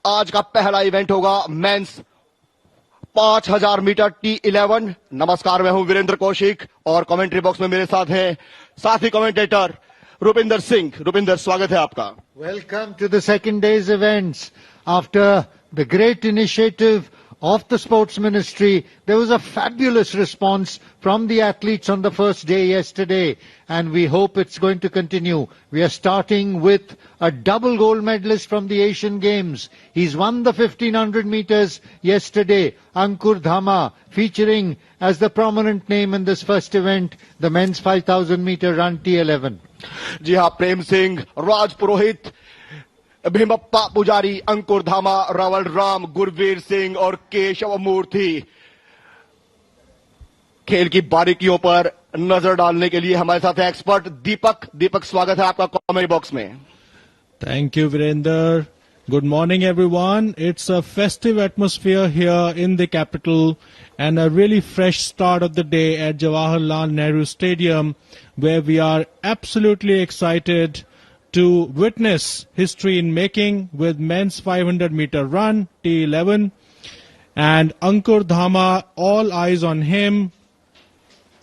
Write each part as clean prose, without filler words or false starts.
आज का पहला इवेंट होगा मेंस 5000 मीटर T11। नमस्कार, मैं हूं वीरेंद्र कौशिक और कमेंट्री बॉक्स में मेरे साथ हैं साथी कमेंटेटर रुपिंदर सिंह। रुपिंदर, स्वागत है आपका। Welcome to the second day's events. After the great initiative of the Sports Ministry, there was a fabulous response from the athletes on the first day yesterday, and we hope it's going to continue. We are starting with a double gold medalist from the Asian Games. He's won the 1500 meters yesterday, Ankur Dhama, featuring as the prominent name in this first event, the men's 5000 meter run T11. जी हाँ, प्रेम सिंह, राज पुरोहित, भीमप्पा पुजारी, अंकुर धामा, रावल राम, गुरवीर सिंह और केशव मूर्ति खेल की बारीकियों पर नजर डालने के लिए हमारे साथ है एक्सपर्ट दीपक। दीपक, स्वागत है आपका कमेंट बॉक्स में। Thank you, Virender. Good morning, everyone. It's a festive atmosphere here in the capital and a really fresh start of the day at Jawaharlal Nehru Stadium, where we are absolutely excited to witness history in making with men's 500 meter run, T11. And Ankur Dhama, all eyes on him.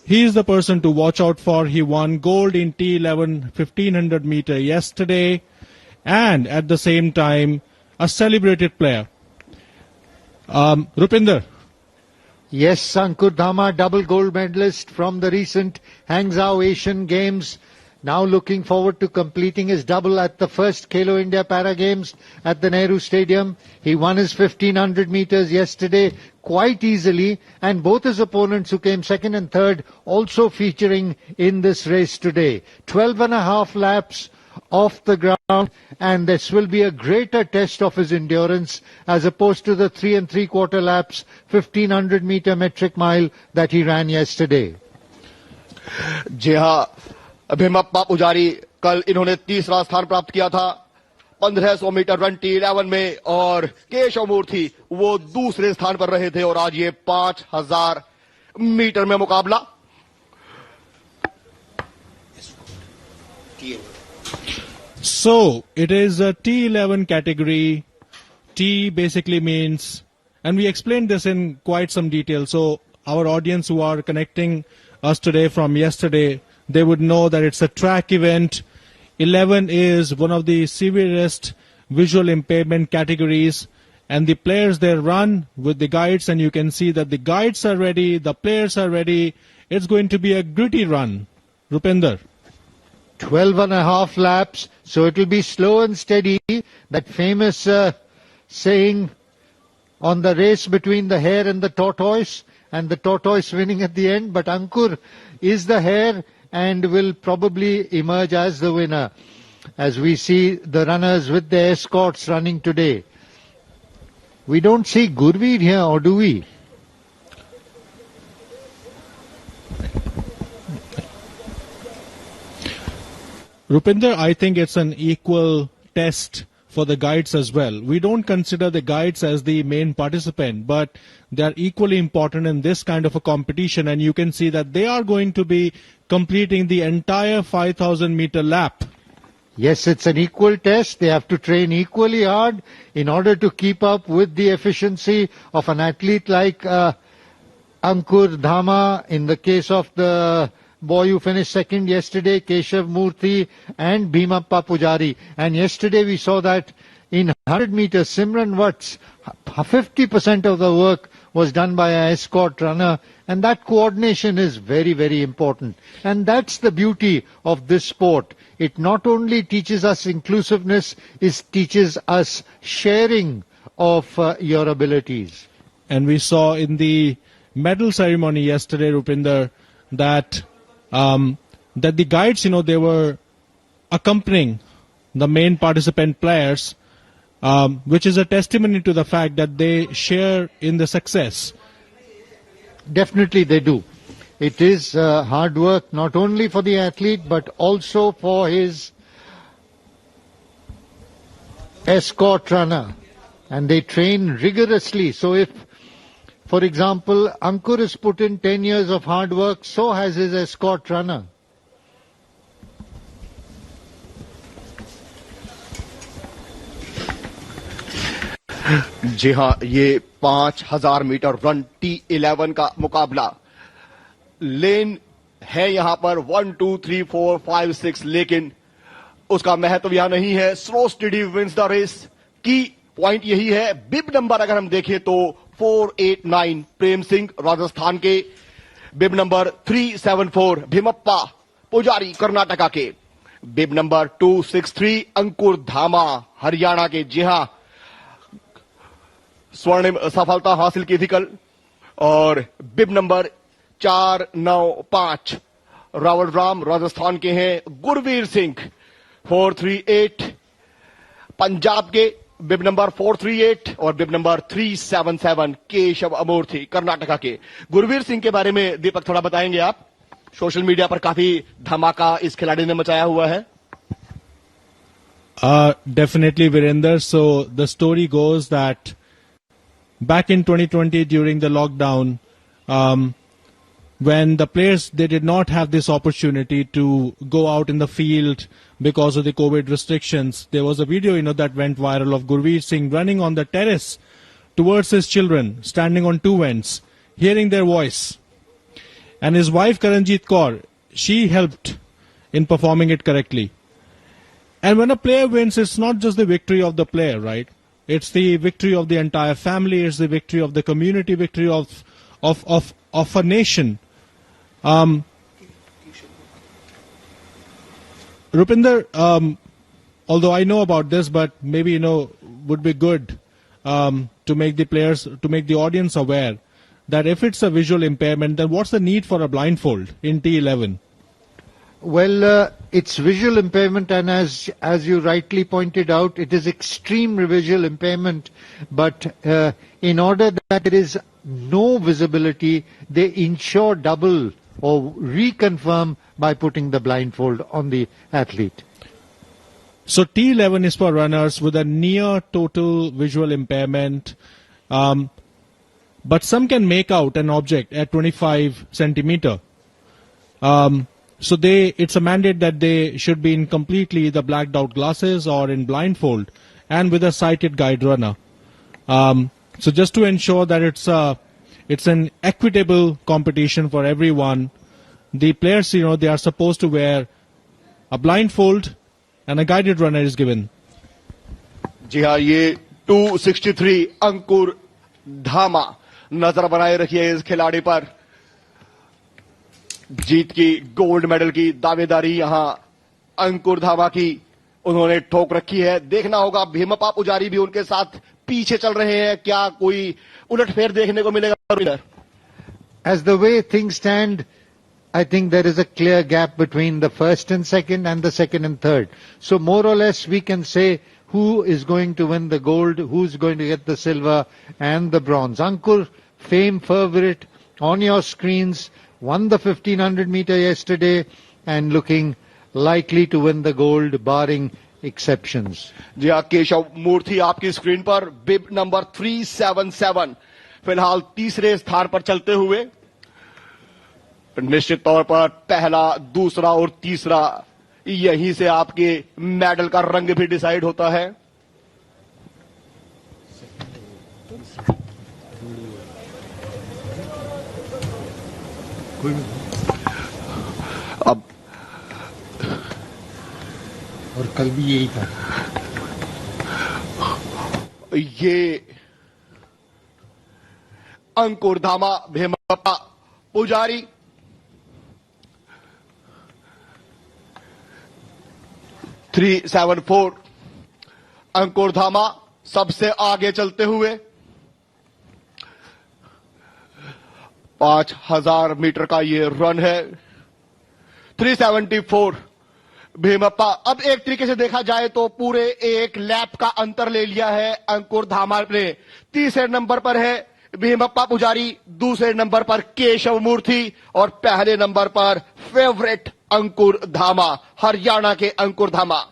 He is the person to watch out for. He won gold in T11 1500 meter yesterday. And at the same time, a celebrated player. Rupinder. Yes, Ankur Dhama, double gold medalist from the recent Hangzhou Asian Games. Now looking forward to completing his double at the first Khelo India Para Games at the Nehru Stadium. He won his 1500 meters yesterday quite easily, and both his opponents who came second and third also featuring in this race today. 12 and a half laps off the ground, and this will be a greater test of his endurance as opposed to the 3 3/4 laps 1500 meter metric mile that he ran yesterday. जी हाँ, भीमप्पा पुजारी, कल इन्होंने तीसरा स्थान प्राप्त किया था 1500 metre run T11 में, और केशव मूर्ति वो दूसरे स्थान पर रहे थे, और आज ये 5000 मीटर में मुकाबला। So it is a T11 category. T basically means, and we explained this in quite some detail, so our audience who are connecting us today from yesterday, they would know that it's a track event. 11 is one of the severest visual impairment categories, and the players, they run with the guides, and you can see that the guides are ready, the players are ready. It's going to be a gritty run. Rupinder. 12 and a half laps, so it will be slow and steady. That famous saying on the race between the hare and the tortoise winning at the end, but Ankur is the hare and will probably emerge as the winner as we see the runners with the escorts running today. We don't see Gurveer here, or do we? Rupinder, I think it's an equal test for the guides as well. We don't consider the guides as the main participant, but they are equally important in this kind of a competition, and you can see that they are going to be completing the entire 5000 meter lap. Yes, it's an equal test. They have to train equally hard in order to keep up with the efficiency of an athlete like Ankur Dhama. In the case of the boy who finished second yesterday, Keshav Murthy and Bhimappa Pujari. And yesterday we saw that in 100 meters, Simran Watts, 50% of the work was done by an escort runner, and that coordination is very, very important. And that's the beauty of this sport. It not only teaches us inclusiveness, it teaches us sharing of your abilities. And we saw in the medal ceremony yesterday, Rupinder, that the guides, they were accompanying the main participant players, which is a testimony to the fact that they share in the success. Definitely they do. It is hard work not only for the athlete but also for his escort runner, and they train rigorously. So if, for example, Ankur has put in 10 years of hard work, so has his escort runner. जी हाँ, ये 5000 metre run T11 का मुकाबला। लेन है यहां पर 1 2 3 4 5 6, लेकिन उसका महत्व यहां नहीं है। Slow study wins the race की पॉइंट यही है। बिब नंबर अगर हम देखें तो 489 प्रेम सिंह राजस्थान के, बिब नंबर 374 भीमप्पा पुजारी कर्नाटका के, बिब नंबर 263 अंकुर धामा हरियाणा के। जी हां, स्वर्णिम सफलता हासिल की थी कल। और बिब नंबर 495 रावल राम राजस्थान के हैं। गुरवीर सिंह 438 पंजाब के, बिब नंबर 438 और बिब नंबर 377 केशव अमूर्थी कर्नाटका के। गुरवीर सिंह के बारे में दीपक थोड़ा बताएंगे आप? सोशल मीडिया पर काफी धमाका इस खिलाड़ी ने मचाया हुआ है। Definitely, Virender. So the story goes that back in 2020 during the lockdown, when the players, they did not have this opportunity to go out in the field because of the COVID restrictions, there was a video, that went viral of Gurveer Singh running on the terrace towards his children, standing on two ends, hearing their voice. And his wife Karanjit Kaur, she helped in performing it correctly. And when a player wins, it's not just the victory of the player, right? It's the victory of the entire family. It's the victory of the community, victory of a nation. Rupinder, although I know about this, but maybe would be good to make the players, to make the audience aware that if it's a visual impairment, then what's the need for a blindfold in T11? Well, it's visual impairment, and as you rightly pointed out, it is extreme visual impairment. But in order that there is no visibility, they ensure double or reconfirm by putting the blindfold on the athlete. So T11 is for runners with a near total visual impairment, but some can make out an object at 25 centimeter. So it's a mandate that they should be in completely either blacked out glasses or in blindfold and with a sighted guide runner. So just to ensure that it's an equitable competition for everyone, the players, they are supposed to wear a blindfold and a guided runner is given. जी हाँ, ये 263 अंकुर धामा, नजर बनाए रखिए इस खिलाड़ी पर। जीत की, गोल्ड मेडल की दावेदारी यहां अंकुर धामा की उन्होंने ठोक रखी है। देखना होगा, भीमप्पा पुजारी भी उनके साथ पीछे चल रहे हैं, क्या कोई उलटफेर देखने को मिलेगा? As the way things stand, I think there is a clear gap between the first and second and the second and third. So more or less we can say who is going to win the gold, who's going to get the silver and the bronze. Ankur, fame favorite on your screens, won the 1500 meter yesterday and looking likely to win the gold barring exceptions. जी हाँ, केशव मूर्ति आपकी screen पर, बिब number 377 फिलहाल तीसरे स्थान पर चलते हुए। निश्चित तौर पर पहला, दूसरा और तीसरा, यहीं से आपके मेडल का रंग भी डिसाइड होता है। अब और कल भी यही था। ये अंकुर धामा, भीमप्पा पुजारी, .374 अंकुर धामा सबसे आगे चलते हुए। 5000 मीटर का ये रन है। 374 भीमप्पा। अब एक तरीके से देखा जाए तो पूरे एक लैप का अंतर ले लिया है अंकुर धामा ने। तीसरे नंबर पर है भीमप्पा पुजारी, दूसरे नंबर पर केशव मूर्ति और पहले नंबर पर फेवरेट अंकुर धामा, हरियाणा के अंकुर धामा।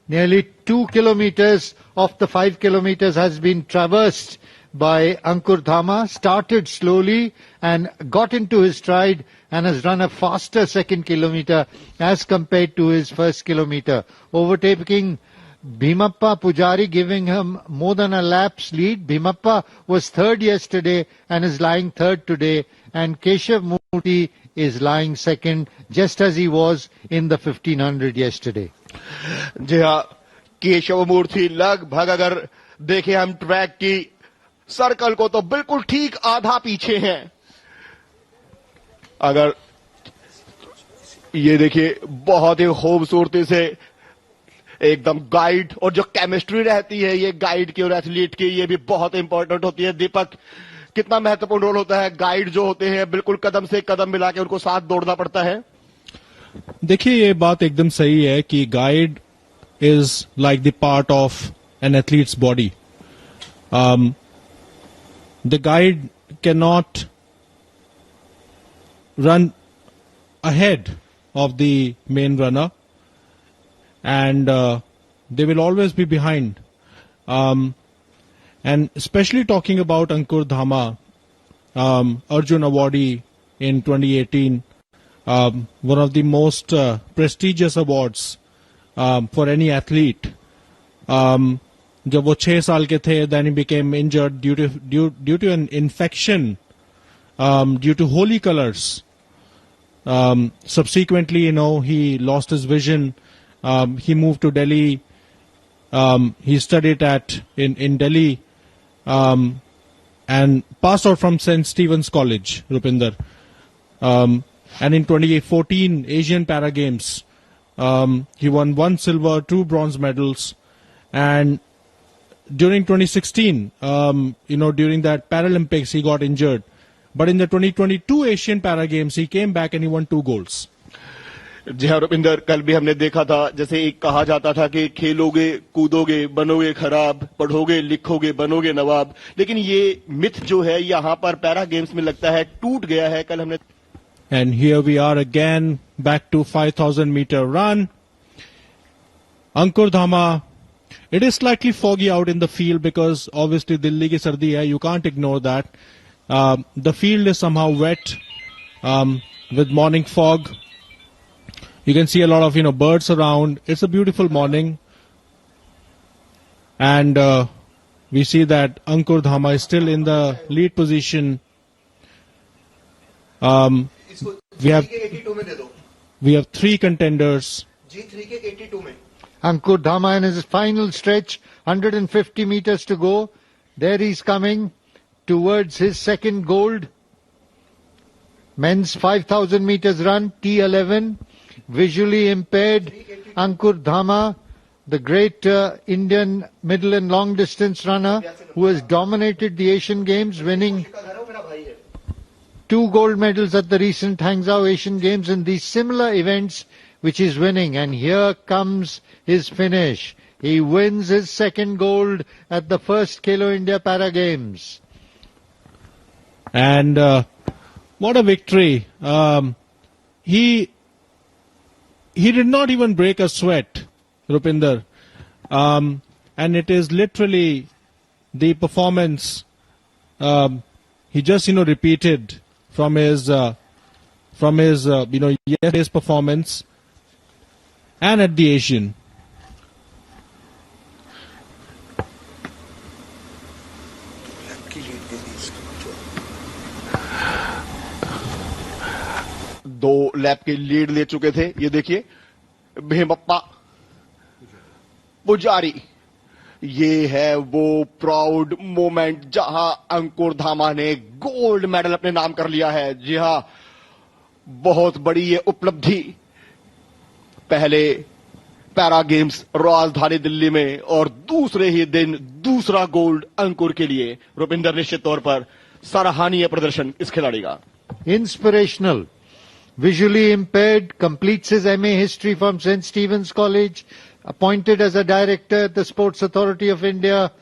Nearly 2 kilometers of the 5 kilometers has been traversed by Ankur Dhama, started slowly and got into his stride and has run a faster second kilometer as compared to his first kilometer, overtaking Bhimappa Pujari giving him more than a lap's lead. Bhimappa was third yesterday and is lying third today. And Keshav Murthy is lying second, just as he was in the 1500 yesterday. जी हाँ, केशव मूर्ति लगभग अगर देखें हम track की circle को तो बिल्कुल ठीक आधा पीछे हैं. अगर ये देखिए बहुत ही खूबसूरती से एकदम गाइड और जो केमिस्ट्री रहती है ये गाइड की और एथलीट की ये भी बहुत इंपॉर्टेंट होती है. दीपक, कितना महत्वपूर्ण रोल होता है. गाइड जो होते हैं बिल्कुल कदम से कदम मिला के उनको साथ दौड़ना पड़ता है. देखिए ये बात एकदम सही है कि guide is like the part of N athletes body. The guide can not run ahead of the main runner, and they will always be behind. And especially talking about Ankur Dhama, Arjun awardee in 2018, one of the most prestigious awards for any athlete. जब वो 6 साल के थे, then he became injured due to an infection due to holy colors. Subsequently, he lost his vision. He moved to Delhi. He studied in Delhi and passed out from St. Stephen's College, Rupinder. And in 2014 Asian Para Games, he won 1 silver, 2 bronze medals. And during 2016, during that Paralympics, he got injured. But in the 2022 Asian Para Games, he came back and he won 2 golds. जी हाँ रुपिंदर, कल भी हमने देखा था जैसे एक कहा जाता था कि खेलोगे कूदोगे बनोगे खराब, पढ़ोगे लिखोगे बनोगे नवाब. लेकिन ये मिथ जो है यहाँ पर पैरा गेम्स में लगता है टूट गया है. कल हमने And here we are again back to 5,000 meter run. Ankur Dhama, it is slightly foggy out in the field because obviously Delhi ki sardi hai, you can't ignore that. The field is somehow wet with morning fog. You can see a lot of birds around. It's a beautiful morning, and we see that Ankur Dhama is still in the lead position. We have 3 contenders. Ankur Dhama in his final stretch, 150 meters to go. There he's coming towards his second gold. Men's 5,000 meters run, T11. Visually impaired Ankur Dhama, the great Indian middle and long distance runner who has dominated the Asian Games, winning 2 gold medals at the recent Hangzhou Asian Games in these similar events, which he's winning. And here comes his finish. He wins his second gold at the first Khelo India Para Games. And what a victory. He did not even break a sweat, Rupinder. And it is literally the performance he just repeated from his yesterday's performance and at the Asian. दो lap की lead ले चुके थे. ये देखिए भीमप्पा पुजारी, ये है वो प्राउड मोमेंट जहां अंकुर धामा ने गोल्ड मेडल अपने नाम कर लिया है. जी हां, बहुत बड़ी ये उपलब्धि. पहले पैरा गेम्स राजधानी दिल्ली में और दूसरे ही दिन दूसरा गोल्ड अंकुर के लिए. रुपिंदर, निश्चित तौर पर सराहनीय प्रदर्शन इस खिलाड़ी का. Inspirational. Visually impaired, completes his MA history from St. Stephen's College, appointed as a director at the Sports Authority of India.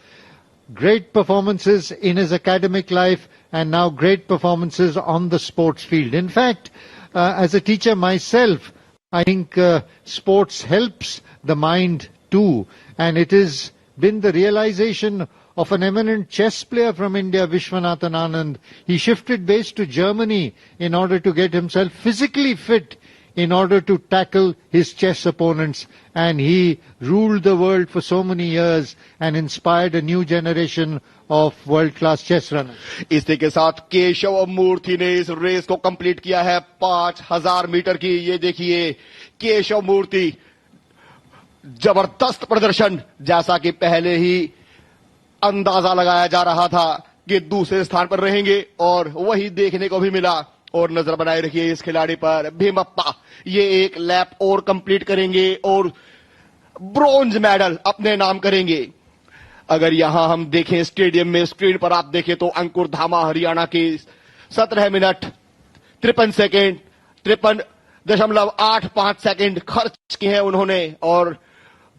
Great performances in his academic life and now great performances on the sports field. In fact, as a teacher myself, I think sports helps the mind too. And it has been the realization of an eminent chess player from India, Vishwanathan Anand. He shifted base to Germany in order to get himself physically fit in order to tackle his chess opponents, and he ruled the world for so many years and inspired a new generation of world-class chess runners. इसी के साथ केशव मूर्ति ने इस race को complete किया है 5000 metre की। ये देखिए केशव मूर्ति, जबरदस्त प्रदर्शन, जैसा कि पहले ही अंदाजा लगाया जा रहा था कि दूसरे स्थान पर रहेंगे और वही देखने को भी मिला। और नजर बनाए रखिए इस खिलाड़ी पर, भीमप्पा। ये एक लैप और कंप्लीट करेंगे और ब्रॉन्ज मेडल अपने नाम करेंगे। अगर यहां हम देखें स्टेडियम में, स्क्रीन पर आप देखें तो अंकुर धामा हरियाणा के 17 मिनट 53 सेकेंड 53.85 सेकेंड खर्च किए हैं उन्होंने, और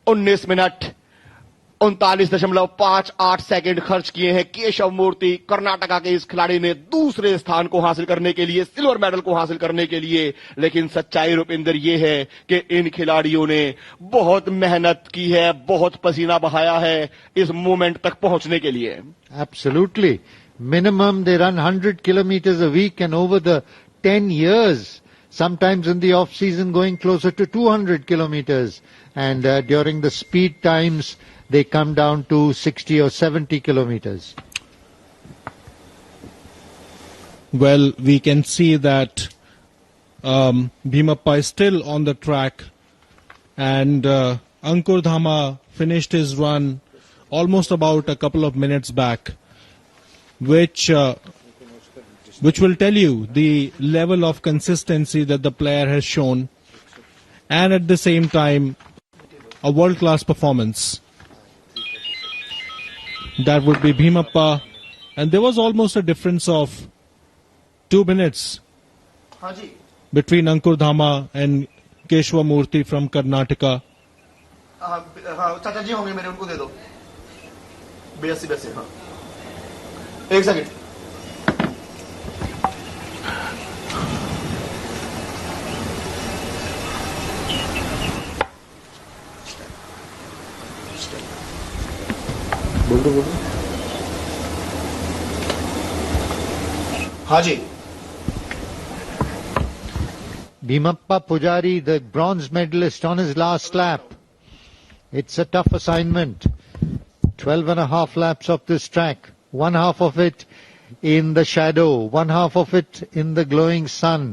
19 मिनट 39.58 सेकेंड खर्च किए हैं केशव मूर्ति। कर्नाटका के इस खिलाड़ी ने दूसरे स्थान को हासिल करने के लिए, सिल्वर मेडल को हासिल करने के लिए। लेकिन सच्चाई रूपिंदर ये है कि इन खिलाड़ियों ने बहुत मेहनत की है, बहुत पसीना बहाया है इस मोमेंट तक पहुंचने के लिए। Absolutely. Minimum they run 100 kilometers a week, and over the 10 years, sometimes in the off season going closer to 200 kilometers, and during the speed times they come down to 60 or 70 kilometers. Well, we can see that Bhimappa is still on the track, and Ankur Dhama finished his run almost about a couple of minutes back, which will tell you the level of consistency that the player has shown, and at the same time a world-class performance. That would be Bhimappa, and there was almost a difference of 2 minutes between Ankur Dhama and Keshwa Murthy from Karnataka. चाचा जी होंगे मेरे, उनको दे दो 82 हाँ। एक second. बोलो हाँ जी। Bhimappa Pujari, the bronze medalist, on his last lap. It's a tough assignment. 12.5 laps of this track. One half of it in the shadow, one half of it in the glowing sun.